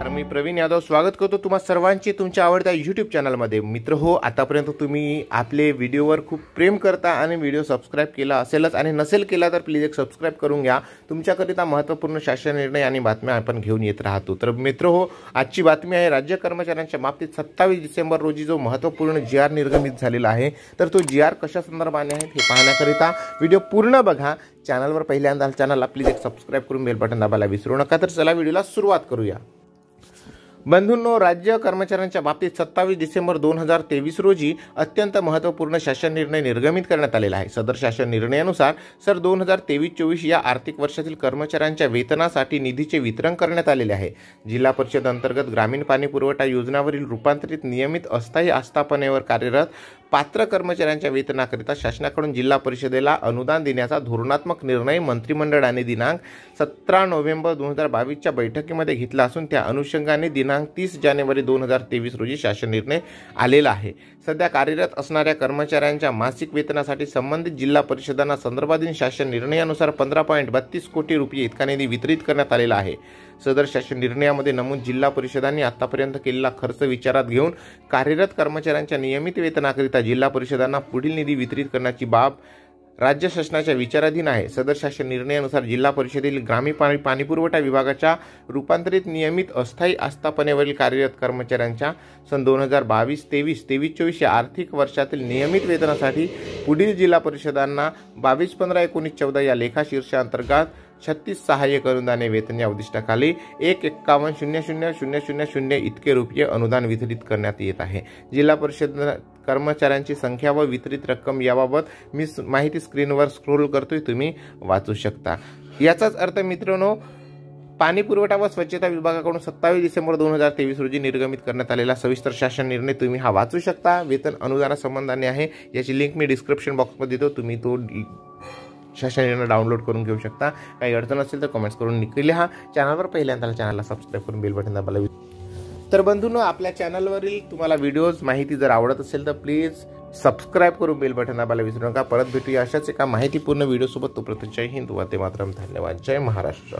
तर मी प्रवीण यादव स्वागत करतो तुम्हा सर्वांचे तुमच्या आवडत्या यूट्यूब चॅनलमध्ये। मित्र हो, आतापर्यंत तुम्ही आपले व्हिडिओवर खूप प्रेम करता आणि व्हिडिओ सबस्क्राइब केला असेलच आणि नसेल केला तर प्लीज एक सबस्क्राइब करून घ्या। तुमच्याकरिता महत्त्वपूर्ण शासन निर्णय आणि बातम्या आपण घेऊन येत राहतो। तर मित्र हो, आजची बातमी आहे राज्य कर्मचाऱ्यांच्या बाबतीत 27 डिसेंबर रोजी जो महत्त्वपूर्ण जीआर निर्गमित झालेला आहे। तर तो जीआर कशा संदर्भाने आहे हे पाहण्याकरिता व्हिडिओ पूर्ण बघा। चॅनलवर पहिल्यांदा चॅनलला प्लीज एक सबस्क्राइब करून बेल बटन दाबायला विसरू नका। तर चला व्हिडिओला सुरुवात करूया। बंधूंनो, राज्य कर्मचाऱ्यांच्या बाबतीत 27 डिसेंबर 2023 रोजी अत्यंत महत्त्वपूर्ण शासन निर्णय निर्गमित करण्यात आलेला आहे। सदर शासन निर्णयानुसार 2023-24 या आर्थिक वर्षातील कर्मचाऱ्यांच्या वेतनासाठी निधीचे वितरण करण्यात आलेले आहे। जिल्हा परिषद अंतर्गत ग्रामीण पाणी पुरवठा योजनावरील रूपांतरित नियमित अस्थायी आस्थापनेवर कार्यरत पात्र कर्मचाऱ्यांच्या वेतनाकरिता शासनाकडून जिल्हा परिषदेला अनुदान देण्याचा धोरणात्मक निर्णय मंत्रिमंडळाने दिनांक 17 नोव्हेंबर 2022 च्या बैठकीमध्ये घेतला असून त्या अनुषंगाने दिनांक 30 जानेवारी 2023 रोजी शासन निर्णय आलेला आहे। सध्या कार्यरत असणाऱ्या कर्मचाऱ्यांच्या मासिक वेतनासाठी संबंधित जिल्हा परिषदांना संदर्भाधीन शासन निर्णयानुसार 15.32 कोटी रुपये इतका निधी वितरित करण्यात आलेला आहे। सदर शासन निर्णयामध्ये नमूद जिल्हा परिषदांनी आतापर्यंत केलेला खर्च विचारात घेऊन कार्यरत कर्मचाऱ्यांच्या नियमित वेतनाकरिता जिल्हा परिषदांना पुढील निधी वितरित करण्याची बाब राज्य शासनाच्या विचाराधीन आहे। सदर शासन निर्णयानुसार जिल्हा परिषदेतील ग्रामीण पाणीपुरवठा विभागाच्या रूपांतरित नियमित अस्थायी आस्थापनेवरील कार्यरत कर्मचाऱ्यांच्या सन 2022-23 या आर्थिक वर्षातील नियमित वेतनासाठी पुढील जिल्हा परिषदांना 22-15-19-14 या लेखा शीर्षांतर्गत 36 सहाय्यक अनुदाने वेतन या उद्दिष्टाखाली 151,00,00,000 इतके रुपये अनुदान वितरित करण्यात येत आहे। जिल्हा परिषद कर्मचाऱ्यांची संख्या व वितरित रक्कम याबाबत मी माहिती स्क्रीनवर स्क्रोल करतोय, तुम्ही वाचू शकता। याचाच अर्थ मित्रांनो, पाणी पुरवठा व स्वच्छता विभागाकडून 27 डिसेंबर 2023 रोजी निर्गमित करण्यात आलेला सविस्तर शासन निर्णय तुम्ही हा वाचू शकता। वेतन अनुदानासंबंधाने आहे, याची लिंक मी डिस्क्रिप्शन बॉक्समध्ये देतो, तुम्ही तो शासन निर्णय डाउनलोड करून घेऊ शकता। काही अडचण असेल तर कमेंट्स करून नक्की लिहा। चॅनलवर पहिल्यांदा चॅनलला सबस्क्राइब करून बेल बटन दाबायला विसरू। तर बंधूंनो, आपल्या चॅनलवरील तुम्हाला व्हिडिओज माहिती जर आवडत असेल तर प्लीज सबस्क्राइब करून बेल बटन दाबायला विसरू नका। परत भेटूया अशाच एका माहितीपूर्ण व्हिडिओ सोबत। तोपर्यंत जय हिंद, वंदे मातरम, धन्यवाद, जय महाराष्ट्र।